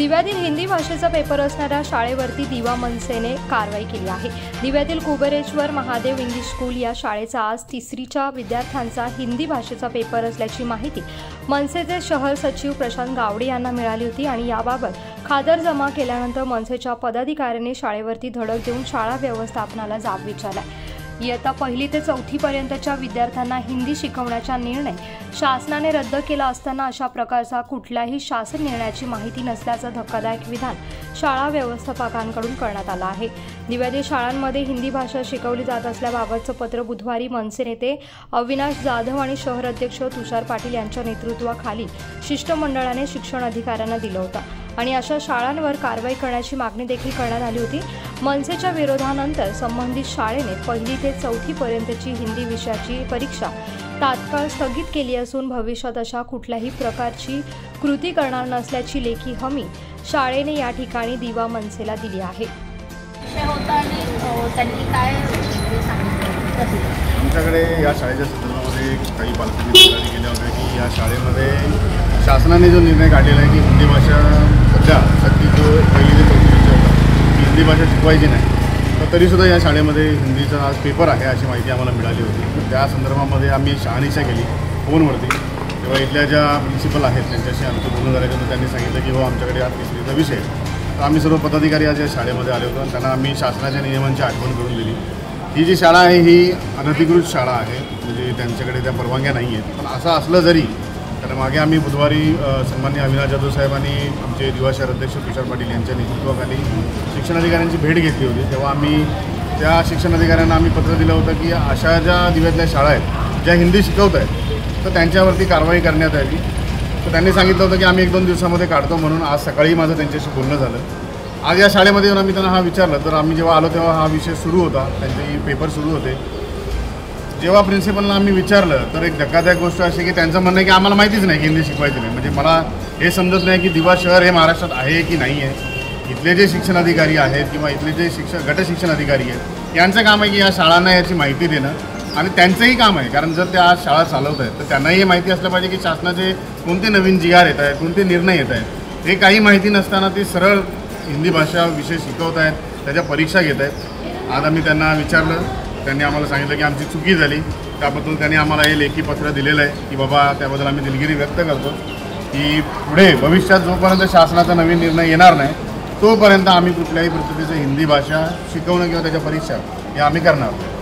दिव्यातील हिंदी भाषेचा पेपर असणाऱ्या शाळेवरती दिवा मनसेने कारवाई केली आहे। दिव्यातील कुबेरेश्वर महादेव इंग्लिश स्कूल या शाळेचा आज तिसरीच्या विद्यार्थ्यांचा हिंदी भाषेचा पेपर असल्याची माहिती मनसेचे शहर सचिव प्रशांत गावडे यांना मिळाली होती आणि याबाबत खातर जमा केल्यानंतर मनसेच्या पदाधिकाऱ्यांनी शाळेवरती धडक देऊन शाळा व्यवस्थापनाला जाब विचारला। इयत्ता 1ली ते 4थी पर्यंतच्या विद्यार्थ्यांना हिंदी शिकवण्याचा निर्णय शासनाने रद्द केला असताना अशा प्रकारचा कुठल्याही शासन निर्णयाची माहिती नसल्याचं धक्कादायक विधान शाळा व्यवस्थापकांकडून करण्यात आलं आहे। दिव्यातील शाळांमध्ये हिंदी भाषा शिकवली जात असल्याबाबतचं पत्र बुधवारी मनसे नेते अविनाश जाधव आणि शहर अध्यक्ष तुषार पाटील यांच्या नेतृत्वाखाली शिष्टमंडळाने शिक्षण अधिकाऱ्यांना दिलं होतं आणि अशा शाळांवर कारवाई करण्याची मागणी देखील करण्यात आली होती। मनसेच्या विरोधानंतर संबंधित शाळेने 1ली ते 4थी पर्यंतची हिंदी विषयाची परीक्षा तात्काळ स्थगित केली असून भविष्यात अशा कुठल्याही प्रकारची कृती करणार नसल्याची लेखी हमी शाळेने या ठिकाणी दिवा मनसेला दिली आहे। आमच्याकडे या शाळेच्या संदर्भामध्ये काही पालकांनी तक्रारी केल्या होत्या की या शाळेमध्ये शासनाने जो निर्णय काढलेला आहे की हिंदी भाषा सध्या जो 1ली ते 4थीची होता की हिंदी भाषा शिकवायची नाही, तर तरीसुद्धा या शाळेमध्ये हिंदीचा आज पेपर आहे अशी माहिती आम्हाला मिळाली होती। तर त्या संदर्भामध्ये आम्ही शहानिशा केली फोनवरती। तेव्हा इथल्या ज्या प्रिन्सिपल आहेत त्यांच्याशी आमचं बोलणं झाल्यानंतर त्यांनी सांगितलं की हो आमच्याकडे आज तिसरीचा विषय। तर आम्ही सर्व पदाधिकारी आज या शाळेमध्ये आले होतो आणि त्यांना आम्ही शासनाच्या नियमांची आठवण करून दिली। ही जी शाळा आहे ही अनधिकृत शाळा आहे, म्हणजे त्यांच्याकडे त्या परवानग्या नाही आहेत। पण असं असलं जरी तर मागे आम्ही बुधवारी सन्माननीय अविनाश जाधव साहेब आणि आमचे दिवा शहर अध्यक्ष तुषार पाटील यांच्या नेतृत्वाखाली शिक्षण अधिकाऱ्यांची भेट घेतली होती। तेव्हा आम्ही त्या शिक्षण अधिकाऱ्यांना आम्ही पत्र दिलं होतं की अशा ज्या दिव्यातल्या शाळा आहेत ज्या हिंदी शिकवत आहेत तर त्यांच्यावरती कारवाई करण्यात यावी। तर त्यांनी सांगितलं होतं की आम्ही 1-2 दिवसामध्ये काढतो म्हणून आज सकाळी माझं त्यांच्याशी बोलणं झालं। आज या शाळेमध्ये येऊन आम्ही त्यांना हा विचारलं तर आम्ही जेव्हा आलो तेव्हा हा विषय सुरू होता, त्यांचे पेपर सुरू होते। जेव्हा प्रिन्सिपलला आम्ही विचारलं तर एक धक्कादायक गोष्ट अशी की त्यांचं म्हणणं आहे की आम्हाला माहितीच नाही की हिंदी शिकवायची नाही। म्हणजे मला हे समजत नाही की दिवा शहर हे महाराष्ट्रात आहे की नाही आहे। इथले जे शिक्षण अधिकारी आहेत किंवा इथले जे गट शिक्षण अधिकारी आहेत यांचं काम आहे की या शाळांना याची माहिती देणं आणि त्यांचंही काम आहे, कारण जर त्या आज शाळा चालवत आहेत तर त्यांनाही हे माहिती असलं पाहिजे की शासनाचे कोणते नवीन GR येत आहेत, कोणते निर्णय येत आहेत। हे काही माहिती नसताना ते सरळ हिंदी भाषा विषय शिकवत आहेत, त्याच्या परीक्षा घेत आहेत। आज आम्ही त्यांना विचारलं, त्यांनी आम्हाला सांगितलं की आमची चुकी झाली। त्याबद्दल त्यांनी आम्हाला हे लेखी पत्र दिलेलं आहे की बाबा त्याबद्दल आम्ही दिलगिरी व्यक्त करतो की पुढे भविष्यात जोपर्यंत शासनाचा नवीन निर्णय येणार नाही तोपर्यंत आम्ही कुठल्याही पद्धतीचं हिंदी भाषा शिकवणं किंवा त्याच्या परीक्षा हे आम्ही करणार आहोत।